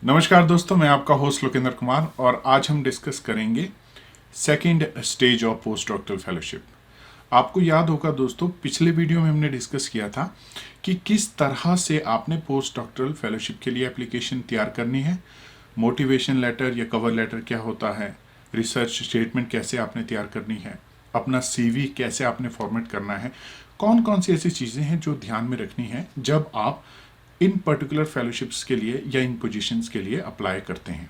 नमस्कार दोस्तों, मैं आपका होस्ट लोकेंद्र कुमार और आज हम डिस्कस करेंगे second stage of post doctoral fellowship. आपको याद होगा दोस्तों, पिछले वीडियो में हमने डिस्कस किया था कि किस तरह से आपने पोस्ट डॉक्टरल फेलोशिप के लिए एप्लीकेशन तैयार करनी है, मोटिवेशन लेटर या कवर लेटर क्या होता है, रिसर्च स्टेटमेंट कैसे आपने तैयार करनी है, अपना सीवी कैसे आपने फॉर्मेट करना है, कौन कौन सी ऐसी चीज़ें हैं जो ध्यान में रखनी है जब आप इन पर्टिकुलर फेलोशिप्स के लिए या इन पोजीशंस के लिए अप्लाई करते हैं।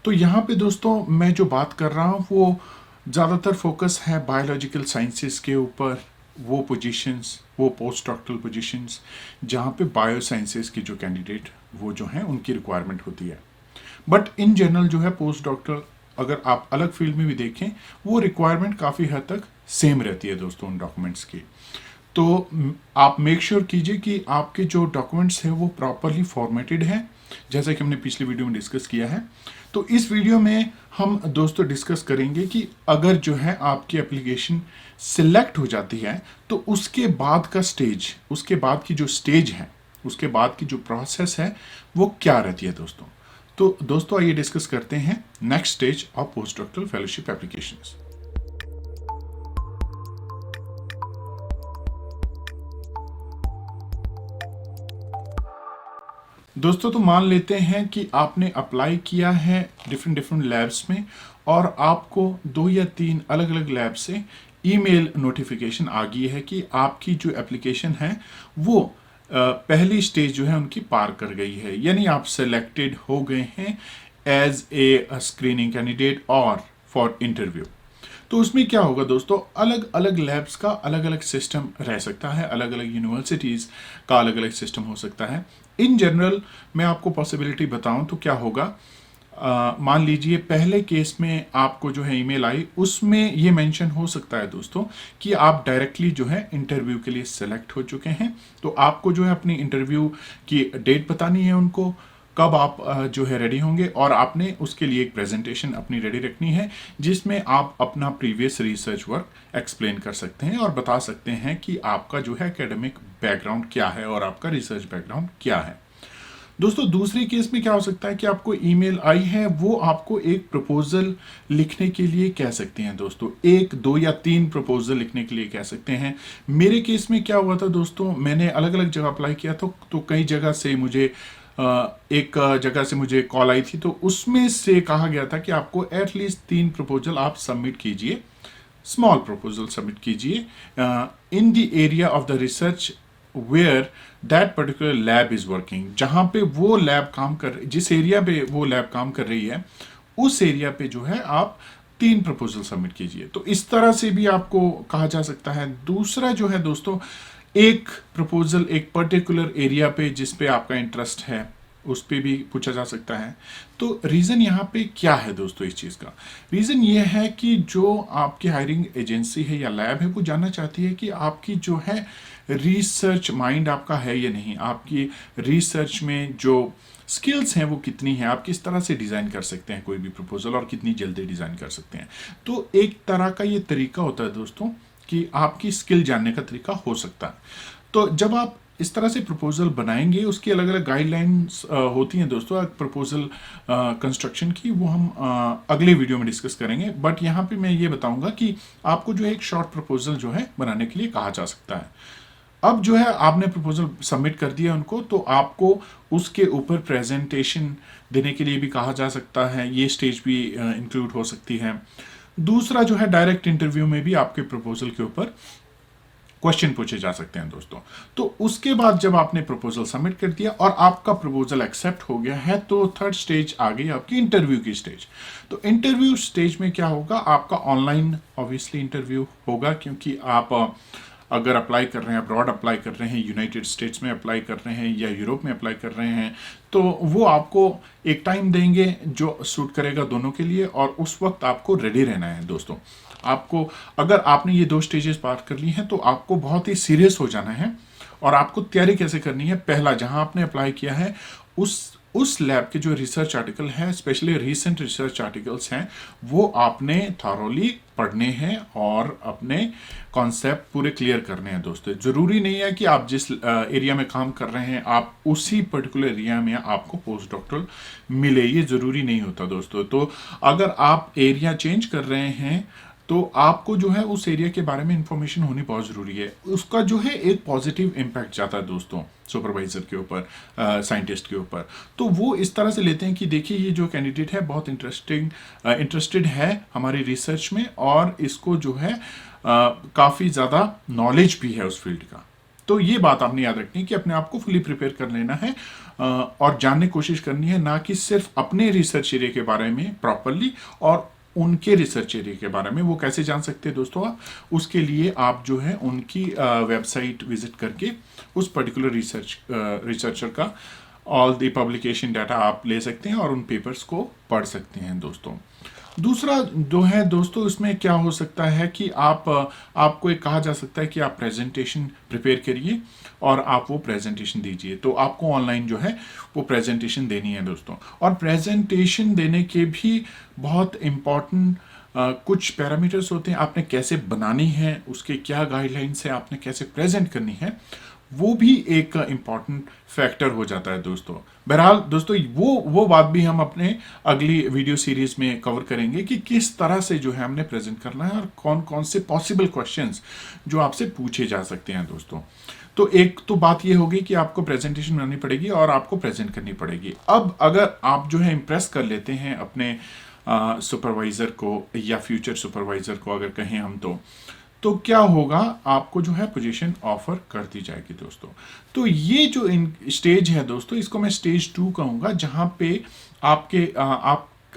तो यहाँ पे दोस्तों मैं जो बात कर रहा हूँ वो ज़्यादातर फोकस है बायोलॉजिकल साइंसेस के ऊपर, वो पोजीशंस, वो पोस्ट डॉक्टरल पोजीशंस जहाँ पे बायो साइंसेस के जो कैंडिडेट वो जो हैं उनकी रिक्वायरमेंट होती है। बट इन जनरल जो है पोस्ट डॉक्टरल, अगर आप अलग फील्ड में भी देखें, वो रिक्वायरमेंट काफ़ी हद तक सेम रहती है दोस्तों उन डॉक्यूमेंट्स की। तो आप मेक श्योर कीजिए कि आपके जो डॉक्यूमेंट्स हैं वो प्रॉपरली फॉर्मेटेड हैं, जैसा कि हमने पिछले वीडियो में डिस्कस किया है। तो इस वीडियो में हम दोस्तों डिस्कस करेंगे कि अगर जो है आपकी एप्लीकेशन सिलेक्ट हो जाती है तो उसके बाद का स्टेज, उसके बाद की जो स्टेज है, उसके बाद की जो प्रोसेस है वो क्या रहती है दोस्तों। तो दोस्तों आइए डिस्कस करते हैं next stage of post doctoral fellowship applications. दोस्तों तो मान लेते हैं कि आपने अप्लाई किया है डिफरेंट डिफरेंट लैब्स में और आपको 2 या 3 अलग अलग लैब से ईमेल नोटिफिकेशन आ गई है कि आपकी जो एप्लीकेशन है वो पहली स्टेज जो है उनकी पार कर गई है, यानी आप सेलेक्टेड हो गए हैं एज ए स्क्रीनिंग कैंडिडेट और फॉर इंटरव्यू। तो उसमें क्या होगा दोस्तों, अलग अलग लैब्स का अलग अलग सिस्टम रह सकता है, अलग अलग यूनिवर्सिटीज़ का अलग अलग सिस्टम हो सकता है। इन जनरल मैं आपको पॉसिबिलिटी बताऊं तो क्या होगा, मान लीजिए पहले केस में आपको जो है ईमेल आई, उसमें ये मेंशन हो सकता है दोस्तों कि आप डायरेक्टली जो है इंटरव्यू के लिए सेलेक्ट हो चुके हैं। तो आपको जो है अपनी इंटरव्यू की डेट बतानी है उनको, कब आप जो है रेडी होंगे, और आपने उसके लिए एक प्रेजेंटेशन अपनी रेडी रखनी है जिसमें आप अपना प्रीवियस रिसर्च वर्क एक्सप्लेन कर सकते हैं और बता सकते हैं कि आपका जो है एकेडमिक बैकग्राउंड क्या है और आपका रिसर्च बैकग्राउंड क्या है। दोस्तों दूसरे केस में क्या हो सकता है कि आपको ईमेल आई है, वो आपको एक प्रपोजल लिखने के लिए कह सकते हैं दोस्तों, 1, 2 या 3 प्रपोजल लिखने के लिए कह सकते हैं। मेरे केस में क्या हुआ था दोस्तों, मैंने अलग अलग जगह अप्लाई किया तो कई जगह से मुझे एक जगह से मुझे कॉल आई थी, तो उसमें से कहा गया था कि आपको एटलीस्ट 3 प्रपोजल आप सबमिट कीजिए, स्मॉल प्रपोजल सबमिट कीजिए in the area of the research where that particular lab is working. जहां पे वो लैब काम कर, जिस एरिया पे वो लैब काम कर रही है उस एरिया पे जो है आप 3 प्रपोजल सबमिट कीजिए। तो इस तरह से भी आपको कहा जा सकता है। दूसरा जो है दोस्तों, एक प्रपोजल एक पर्टिकुलर एरिया पे जिस पे आपका इंटरेस्ट है उस पे भी पूछा जा सकता है। तो रीज़न यहाँ पे क्या है दोस्तों, इस चीज़ का रीज़न ये है कि जो आपकी हायरिंग एजेंसी है या लैब है वो जानना चाहती है कि आपकी जो है रिसर्च माइंड आपका है या नहीं, आपकी रिसर्च में जो स्किल्स हैं वो कितनी है, आप किस तरह से डिज़ाइन कर सकते हैं कोई भी प्रपोजल और कितनी जल्दी डिज़ाइन कर सकते हैं। तो एक तरह का ये तरीका होता है दोस्तों कि आपकी स्किल जानने का तरीका हो सकता है। तो जब आप इस तरह से प्रपोजल बनाएंगे, उसकी अलग अलग गाइडलाइंस होती हैं दोस्तों प्रपोजल कंस्ट्रक्शन की, वो हम अगले वीडियो में डिस्कस करेंगे। बट यहाँ पे मैं ये बताऊंगा कि आपको जो है एक शॉर्ट प्रपोजल जो है बनाने के लिए कहा जा सकता है। अब जो है आपने प्रपोजल सबमिट कर दिया उनको, तो आपको उसके ऊपर प्रेजेंटेशन देने के लिए भी कहा जा सकता है, ये स्टेज भी इंक्लूड हो सकती है। दूसरा जो है डायरेक्ट इंटरव्यू में भी आपके प्रपोजल के ऊपर क्वेश्चन पूछे जा सकते हैं दोस्तों। तो उसके बाद जब आपने प्रपोजल सबमिट कर दिया और आपका प्रपोजल एक्सेप्ट हो गया है, तो थर्ड स्टेज आ गई आपकी इंटरव्यू की स्टेज। तो इंटरव्यू स्टेज में क्या होगा, आपका ऑनलाइन ऑब्वियसली इंटरव्यू होगा, क्योंकि आप अगर अप्लाई कर रहे हैं, अब्रॉड अप्लाई कर रहे हैं, यूनाइटेड स्टेट्स में अप्लाई कर रहे हैं या यूरोप में अप्लाई कर रहे हैं, तो वो आपको एक टाइम देंगे जो सूट करेगा दोनों के लिए, और उस वक्त आपको रेडी रहना है दोस्तों। आपको, अगर आपने ये 2 स्टेजेस पार कर ली हैं तो आपको बहुत ही सीरियस हो जाना है और आपको तैयारी कैसे करनी है। पहला, जहां आपने अप्लाई किया है उस लैब के जो रिसर्च आर्टिकल हैं, स्पेशली रीसेंट रिसर्च आर्टिकल्स हैं, वो आपने थॉरोली पढ़ने हैं और अपने कॉन्सेप्ट पूरे क्लियर करने हैं दोस्तों। जरूरी नहीं है कि आप जिस एरिया में काम कर रहे हैं आप उसी पर्टिकुलर एरिया में आपको पोस्ट डॉक्टरल मिले, ये जरूरी नहीं होता दोस्तों। तो अगर आप एरिया चेंज कर रहे हैं तो आपको जो है उस एरिया के बारे में इंफॉर्मेशन होनी बहुत ज़रूरी है। उसका जो है एक पॉजिटिव इम्पैक्ट जाता है दोस्तों सुपरवाइजर के ऊपर, साइंटिस्ट के ऊपर। तो वो इस तरह से लेते हैं कि देखिए ये जो कैंडिडेट है बहुत इंटरेस्टेड है हमारी रिसर्च में और इसको जो है काफ़ी ज़्यादा नॉलेज भी है उस फील्ड का। तो ये बात आपने याद रखनी है कि अपने आप को फुली प्रिपेयर कर लेना है और जानने की कोशिश करनी है, ना कि सिर्फ अपने रिसर्च एरिया के बारे में प्रॉपरली और उनके रिसर्च एरिया के बारे में। वो कैसे जान सकते हैं दोस्तों आप? उसके लिए आप जो है उनकी वेबसाइट विजिट करके उस पर्टिकुलर रिसर्चर का ऑल द पब्लिकेशन डाटा आप ले सकते हैं और उन पेपर्स को पढ़ सकते हैं दोस्तों। दूसरा जो है दोस्तों, इसमें क्या हो सकता है कि आपको एक कहा जा सकता है कि आप प्रेजेंटेशन प्रिपेयर करिए और आप वो प्रेजेंटेशन दीजिए। तो आपको ऑनलाइन जो है वो प्रेजेंटेशन देनी है दोस्तों। और प्रेजेंटेशन देने के भी बहुत इम्पॉर्टेंट कुछ पैरामीटर्स होते हैं। आपने कैसे बनानी है, उसके क्या गाइडलाइंस है, आपने कैसे प्रेजेंट करनी है, वो भी एक इम्पॉर्टेंट फैक्टर हो जाता है दोस्तों। बहरहाल दोस्तों वो बात भी हम अपने अगली वीडियो सीरीज में कवर करेंगे कि किस तरह से जो है हमने प्रेजेंट करना है और कौन कौन से पॉसिबल क्वेश्चंस जो आपसे पूछे जा सकते हैं दोस्तों। तो एक तो बात ये होगी कि आपको प्रेजेंटेशन बनानी पड़ेगी और आपको प्रेजेंट करनी पड़ेगी। अब अगर आप जो है इम्प्रेस कर लेते हैं अपने सुपरवाइजर को या फ्यूचर सुपरवाइजर को अगर कहें हम, तो क्या होगा, आपको जो है पोजीशन ऑफर कर दी जाएगी दोस्तों। तो ये जो स्टेज है दोस्तों, इसको मैं स्टेज 2 कहूँगा, जहाँ पे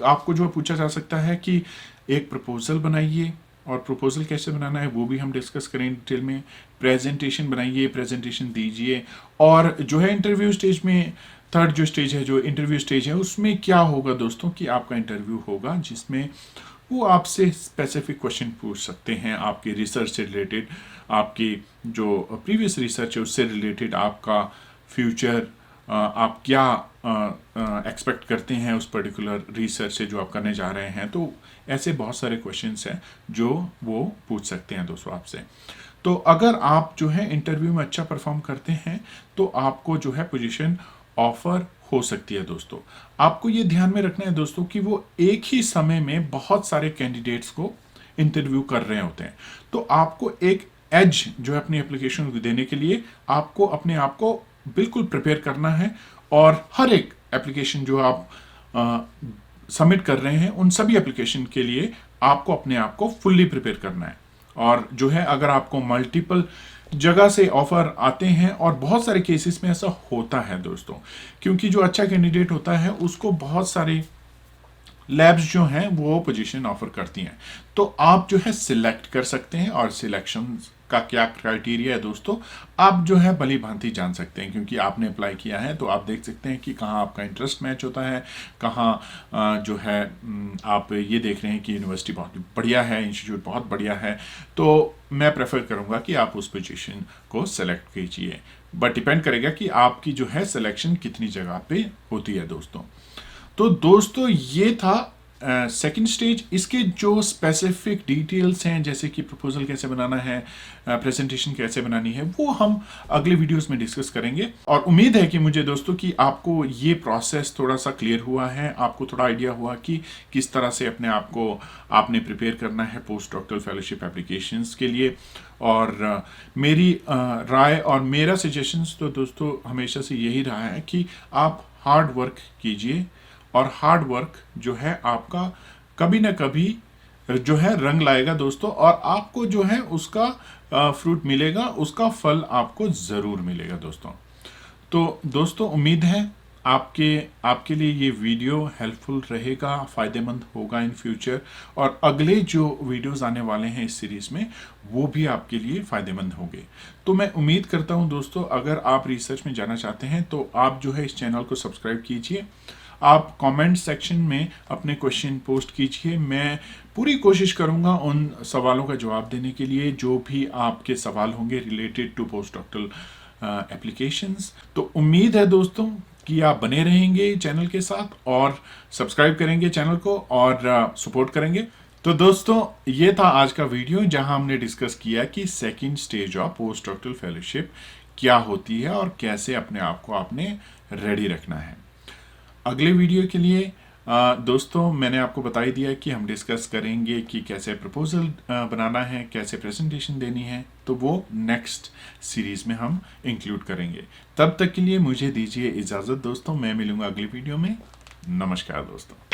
आपको जो पूछा जा सकता है कि एक प्रपोजल बनाइए, और प्रपोजल कैसे बनाना है वो भी हम डिस्कस करेंगे डिटेल में। प्रेजेंटेशन बनाइए, प्रेजेंटेशन दीजिए, और जो है इंटरव्यू स्टेज में थर्ड जो स्टेज है, जो इंटरव्यू स्टेज है, उसमें क्या होगा दोस्तों कि आपका इंटरव्यू होगा जिसमें वो आपसे स्पेसिफिक क्वेश्चन पूछ सकते हैं आपकी रिसर्च से रिलेटेड, आपकी जो प्रीवियस रिसर्च है उससे रिलेटेड, आपका फ्यूचर, आप क्या एक्सपेक्ट करते हैं उस पर्टिकुलर रिसर्च से जो आप करने जा रहे हैं। तो ऐसे बहुत सारे क्वेश्चंस हैं जो वो पूछ सकते हैं दोस्तों आपसे। तो अगर आप जो है इंटरव्यू में अच्छा परफॉर्म करते हैं तो आपको जो है पोजीशन ऑफर हो सकती है दोस्तों। आपको ये ध्यान में रखना है दोस्तों कि वो एक ही समय में बहुत सारे कैंडिडेट्स को इंटरव्यू कर रहे होते हैं। तो आपको एक एज जो है अपनी एप्लीकेशन को देने के लिए आपको अपने आप को बिल्कुल प्रिपेयर करना है, और हर एक एप्लीकेशन जो आप सबमिट कर रहे हैं उन सभी एप्लीकेशन के लिए आपको अपने आप को फुल्ली प्रिपेयर करना है। और जो है अगर आपको मल्टीपल जगह से ऑफर आते हैं, और बहुत सारे केसेस में ऐसा होता है दोस्तों, क्योंकि जो अच्छा कैंडिडेट होता है उसको बहुत सारे लैब्स जो हैं वो पोजीशन ऑफर करती हैं। तो आप जो है सिलेक्ट कर सकते हैं, और सिलेक्शन का क्या क्राइटेरिया है दोस्तों आप जो है भली भांति जान सकते हैं, क्योंकि आपने अप्लाई किया है तो आप देख सकते हैं कि कहाँ आपका इंटरेस्ट मैच होता है, कहाँ जो है आप ये देख रहे हैं कि यूनिवर्सिटी बहुत बढ़िया है, इंस्टीट्यूट बहुत बढ़िया है। तो मैं प्रेफर करूँगा कि आप उस पोजीशन को सेलेक्ट कीजिए, बट डिपेंड करेगा कि आपकी जो है सिलेक्शन कितनी जगह पे होती है दोस्तों। तो दोस्तों ये था सेकंड स्टेज। इसके जो स्पेसिफिक डिटेल्स हैं, जैसे कि प्रपोजल कैसे बनाना है, प्रेजेंटेशन कैसे बनानी है, वो हम अगले वीडियोस में डिस्कस करेंगे। और उम्मीद है कि मुझे दोस्तों कि आपको ये प्रोसेस थोड़ा सा क्लियर हुआ है, आपको थोड़ा आइडिया हुआ कि किस तरह से अपने आप को आपने प्रिपेयर करना है पोस्ट डॉक्टरल फेलोशिप एप्लीकेशंस के लिए। और मेरी राय और मेरा सजेशंस तो दोस्तों हमेशा से यही रहा है कि आप हार्ड वर्क कीजिए, और हार्ड वर्क जो है आपका कभी ना कभी जो है रंग लाएगा दोस्तों, और आपको जो है उसका फ्रूट मिलेगा, उसका फल आपको ज़रूर मिलेगा दोस्तों। तो दोस्तों उम्मीद है आपके लिए ये वीडियो हेल्पफुल रहेगा, फ़ायदेमंद होगा इन फ्यूचर, और अगले जो वीडियोस आने वाले हैं इस सीरीज़ में वो भी आपके लिए फ़ायदेमंद होंगे। तो मैं उम्मीद करता हूँ दोस्तों अगर आप रिसर्च में जाना चाहते हैं तो आप जो है इस चैनल को सब्सक्राइब कीजिए, आप कमेंट सेक्शन में अपने क्वेश्चन पोस्ट कीजिए। मैं पूरी कोशिश करूंगा उन सवालों का जवाब देने के लिए जो भी आपके सवाल होंगे related to post doctoral applications. तो उम्मीद है दोस्तों कि आप बने रहेंगे चैनल के साथ और सब्सक्राइब करेंगे चैनल को और सपोर्ट करेंगे। तो दोस्तों, ये था आज का वीडियो जहां हमने डिस्कस किया कि second stage of post doctoral fellowship क्या होती है और कैसे अपने आप को आपने रेडी रखना है। अगले वीडियो के लिए दोस्तों, मैंने आपको बता ही दिया कि हम डिस्कस करेंगे कि कैसे प्रपोजल बनाना है, कैसे प्रेजेंटेशन देनी है, तो वो नेक्स्ट सीरीज में हम इंक्लूड करेंगे। तब तक के लिए मुझे दीजिए इजाज़त दोस्तों, मैं मिलूंगा अगली वीडियो में। नमस्कार दोस्तों।